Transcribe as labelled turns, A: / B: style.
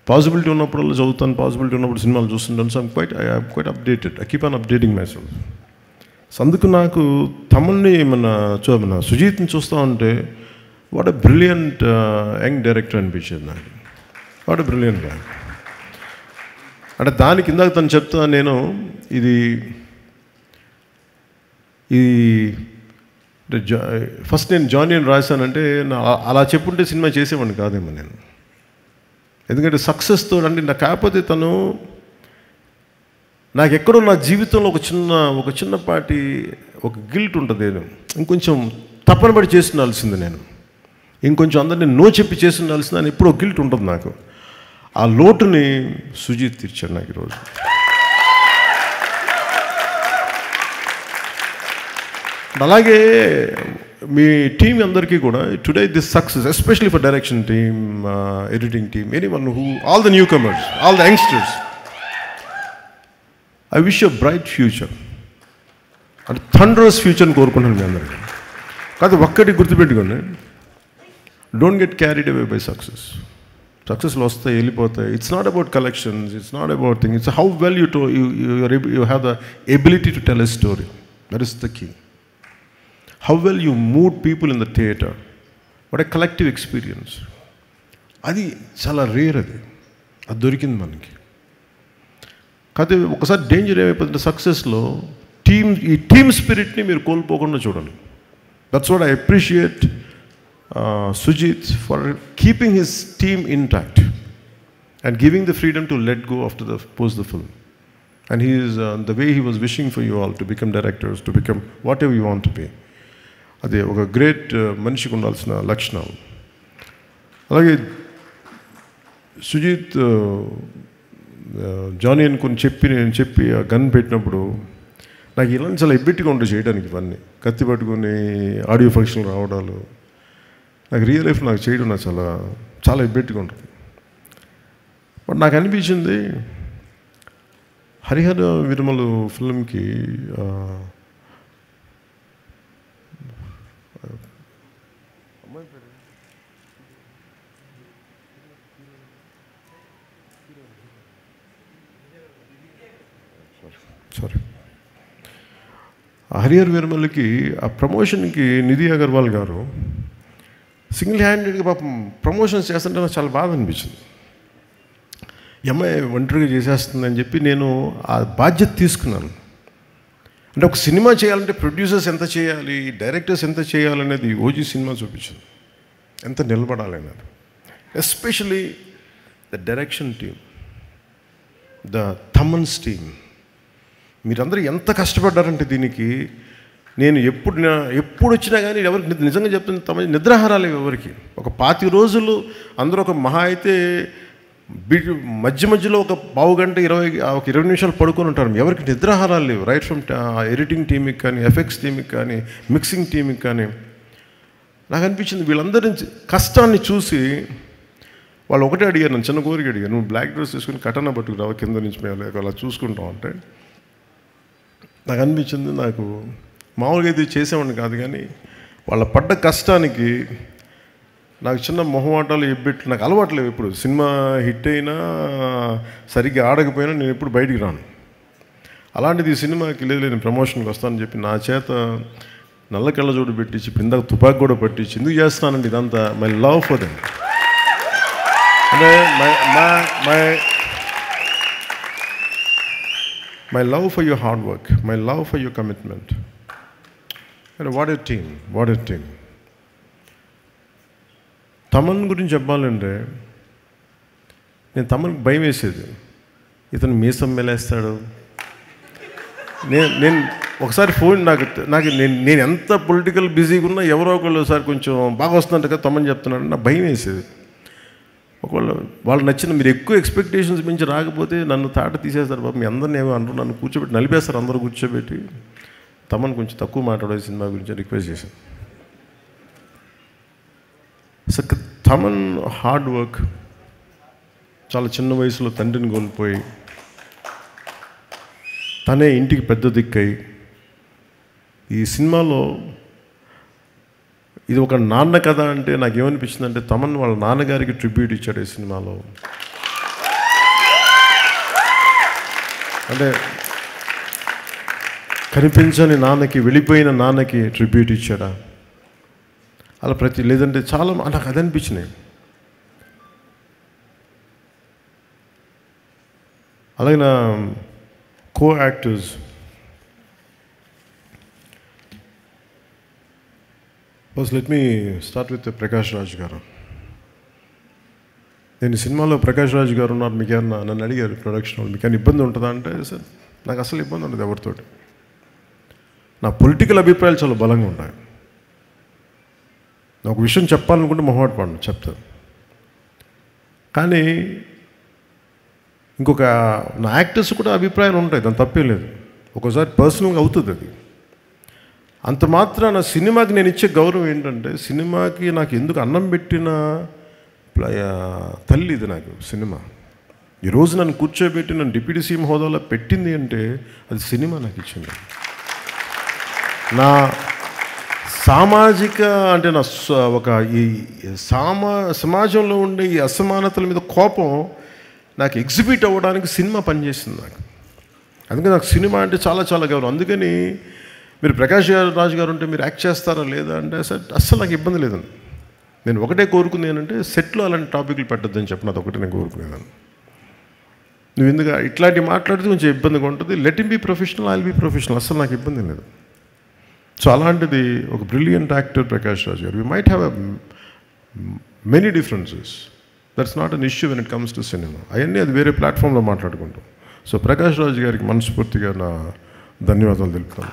A: Possibility ఉన్నప్పుడు చదువుతాను, possibility ఉన్నప్పుడు సినిమాలు చూస్తుంటాను. So I'm quite updated. I keep on updating my self. So అందుకు నాకు తమన్ని మన సుజీత్ని చూస్తూ ఉంటే what a brilliant young director అనిపించేది నాకు. వాట్ ఎ బ్రిలియంట్ గా. అంటే దానికి ఇందాక తను చెప్తా, నేను ఇది ఫస్ట్ నేను జానీ అని రాశానంటే అలా చెప్పుంటే సినిమా చేసేవాడిని కాదేమో నేను. ఎందుకంటే సక్సెస్తో అంటే నాకు కాకపోతే తను నాకు ఎక్కడో నా జీవితంలో ఒక చిన్నపాటి ఒక గిల్ట్ ఉంటుంది. నేను ఇంకొంచెం తప్పన పడి చేసి ఉండాల్సింది, నేను ఇంకొంచెం అందరినీ నో చెప్పి చేసి ఉండాల్సింది అని ఎప్పుడో గిల్ట్ ఉంటుంది నాకు. ఆ లోటుని సుజీత్ తీర్చాడు నాకు ఈరోజు. అలాగే మీ టీం అందరికీ కూడా today this success especially for direction team, editing team, anyone who, all the new comers, all the youngsters, I wish you bright future. అంటే థండరస్ ఫ్యూచర్ని కోరుకుంటున్నాను మీ అందరికీ. కాదు ఒక్కటి గుర్తుపెట్టుకోండి, don't get carried away by success. సక్సెస్లు వస్తాయి, వెళ్ళిపోతాయి. It's not about collections, it's not about thing, it's how well you have the ability to tell a story. That is the key. How well you moved people in the theatre. What a collective experience. అది చాలా rare. అది దొరికింది మనకి. కాకపోతే ఒకసారి danger ఏమైపోతుంది సక్సెస్లో, ఈ team స్పిరిట్ని మీరు కోల్పోకుండా చూడాలి. That's what I appreciate Sujeeth for keeping his team intact and giving the freedom to let go after the post the film. And he is the way he was wishing for you all to become directors, to become whatever you want to be. అది ఒక great మనిషికి ఉండాల్సిన లక్షణాలు. అలాగే Sujeeth Johnny అని నేను చెప్పి ఆ గన్ పెట్టినప్పుడు నాకు ఇలాంటి చాలా ఎబ్బెట్టిగా ఉంటుంది చేయడానికి. ఇవన్నీ కత్తి పట్టుకొని ఆడియో ఫంక్షన్లు రావడాలు, నాకు రియల్ లైఫ్ నాకు చేయడం నాకు చాలా ఎబ్బెట్టిగా ఉంటుంది. బట్ నాకు అనిపించింది హరిహర వీరమలు ఫిల్మ్కి హరిహర్ వీరమల్లికి ఆ ప్రమోషన్కి నిధి అగర్వాల్ గారు సింగిల్ హ్యాండెడ్గా పాపం ప్రమోషన్స్ చేస్తుంటే నాకు చాలా బాధ అనిపించింది. అమ్మాయి ఒంటరిగా చేసేస్తుందని చెప్పి నేను ఆ బాధ్యత తీసుకున్నాను. అంటే ఒక సినిమా చేయాలంటే ప్రొడ్యూసర్స్ ఎంత చేయాలి, డైరెక్టర్స్ ఎంత చేయాలనేది ఓజీ సినిమా చూపించింది, ఎంత నిలబడాలనేది. Especially the direction team, the Thaman's team, మీరందరూ ఎంత కష్టపడ్డారంటే దీనికి. నేను ఎప్పుడు వచ్చినా కానీ ఎవరికి నిజంగా చెప్తుంది, తమ నిద్రాహారాలు ఎవరికి. ఒక 25 రోజులు అందరూ ఒక మహా అయితే మధ్యలో ఒక పావు గంట 20 నిమిషాలు పడుకొని ఉంటారు. ఎవరికి నిద్రాహారాలు లేవు. రైట్ ఫ్రమ్ ఎడిటింగ్ టీమ్కి కానీ, ఎఫెక్ట్స్ టీమ్కి కానీ, మిక్సింగ్ టీమ్కి కానీ. నాకు అనిపించింది వీళ్ళందరి కష్టాన్ని చూసి వాళ్ళు ఒకటే అడిగారు, నన్ను చిన్న కోరిక అడిగారు, నువ్వు బ్లాక్ డ్రెస్ వేసుకుని కటన పట్టుకురావు కింద నుంచి మేము అలా చూసుకుంటాం అంటే. నాకు అనిపించింది, నాకు మామూలుగా అయితే చేసేవాడిని కాదు కానీ వాళ్ళ పడ్డ కష్టానికి నాకు చిన్న మొహమాటాలు ఎబ్బెట్లు నాకు అలవాట్లేవు. ఎప్పుడు సినిమా హిట్ అయినా సరిగ్గా ఆడకపోయినా నేను ఎప్పుడు బయటికి రాను. అలాంటిది ఈ సినిమాకి లేదు నేను ప్రమోషన్కి వస్తానని చెప్పి నా చేత నల్ల కళ్ళజోడు పెట్టించి పిందాక తుపాకి కూడా పట్టించి ఎందుకు చేస్తానండి ఇదంతా. మై లవ్ ఫర్ దెమ్, అంటే my love for your hard work, my love for your commitment. And what a team, what a team. Thaman గురించి చెప్పాలంటే నేను తమన్కి భయం వేసేది, ఇతను మీసం మెలేస్తాడు. నేను ఒకసారి ఫోన్ నాకు నేను ఎంత పొలిటికల్ బిజీగా ఉన్నా ఎవరో ఒకళ్ళు ఒకసారి కొంచెం బాగా వస్తుందంట కదా తమన్ చెప్తున్నాడు, నాకు భయం వేసేది. ఒకవేళ వాళ్ళు నచ్చిన మీరు ఎక్కువ ఎక్స్పెక్టేషన్స్ మించి రాకపోతే నన్ను తాట తీసేస్తారు బాబు, మీ అందరిని ఏమో అంటారు, నన్ను కూర్చోబెట్టి నలిపేస్తారు అందరూ కూర్చోబెట్టి. తమన్ కొంచెం తక్కువ మాట్లాడే సినిమా గురించి రిక్వెస్ట్ చేశాను. సో తమన్ హార్డ్ వర్క్, చాలా చిన్న వయసులో తండ్రిని కోల్పోయి తనే ఇంటికి పెద్ద దిక్కై ఈ సినిమాలో ఇది ఒక నాన్న కథ అంటే నాకేమనిపించింది అంటే తమన్ వాళ్ళ నాన్నగారికి ట్రిబ్యూట్ ఇచ్చాడు ఈ సినిమాలో. అంటే కనిపించని నాన్నకి, వెళ్ళిపోయిన నాన్నకి ట్రిబ్యూట్ ఇచ్చాడా, అలా లేదంటే చాలా నాకు అది అనిపించినాయి. అలాగే నా co actors first let me start with Prakash Raj గారు. నేను సినిమాలో ప్రకాష్ రాజ్ గారు ఉన్నారు, మీకు ఏమన్నా నన్ను అడిగారు ప్రొడక్షన్ వాళ్ళు, మీకు ఏమైనా ఇబ్బంది ఉంటుందా అంటే, సార్ నాకు అసలు ఇబ్బంది ఉండదు ఎవరితోటి. నా పొలిటికల్ అభిప్రాయాలు చాలా బలంగా ఉంటాయి. ఒక విషయం చెప్పాలనుకుంటే మొహమాట పడను, చెప్తాను. కానీ ఇంకొక నా యాక్టర్స్ కూడా అభిప్రాయాలు ఉంటాయి, దాని తప్పేం లేదు. ఒక్కోసారి పర్సనల్గా అవుతుంది అది. అంత మాత్రాన సినిమాకి నేను ఇచ్చే గౌరవం ఏంటంటే, సినిమాకి నాకు ఎందుకు అన్నం పెట్టిన తల్లి ఇది నాకు సినిమా. ఈరోజు నన్ను కూర్చోబెట్టి నన్ను డిప్యూటీ సీఎం హోదాలో పెట్టింది అంటే అది సినిమా నాకు ఇచ్చింది. నా సామాజిక అంటే నా ఒక ఈ సమాజంలో ఉండే ఈ అసమానతల మీద కోపం నాకు ఎగ్జిబిట్ అవ్వడానికి సినిమా పనిచేసింది నాకు. అందుకని నాకు సినిమా అంటే చాలా చాలా గౌరవం. అందుకని మీరు ప్రకాష్ రాజ్ గారు ఉంటే మీరు యాక్ట్ చేస్తారా లేదా అంటే అస్సలు నాకు ఇబ్బంది లేదండి. నేను ఒకటే కోరుకుంది ఏంటంటే, సెట్లో అలాంటి టాపిక్లు పెట్టద్దని చెప్పిన అది ఒకటే నేను కోరుకునేదాన్ని. నువ్వు ఎందుకు ఇట్లాంటివి మాట్లాడితే కొంచెం ఇబ్బందిగా ఉంటుంది. Let him be professional, I will be professional. అస్సలు నాకు ఇబ్బంది లేదు. సో అలాంటిది ఒక బ్రిలియంట్ యాక్టర్ ప్రకాష్ రాజ్ గారు. We might have many differences, that's not an issue when it comes to cinema. అవన్నీ అది వేరే ప్లాట్ఫామ్లో మాట్లాడుకుంటాం. సో ప్రకాష్ రాజ్ గారికి మనస్ఫూర్తిగా నా ధన్యవాదాలు తెలుపుతాను.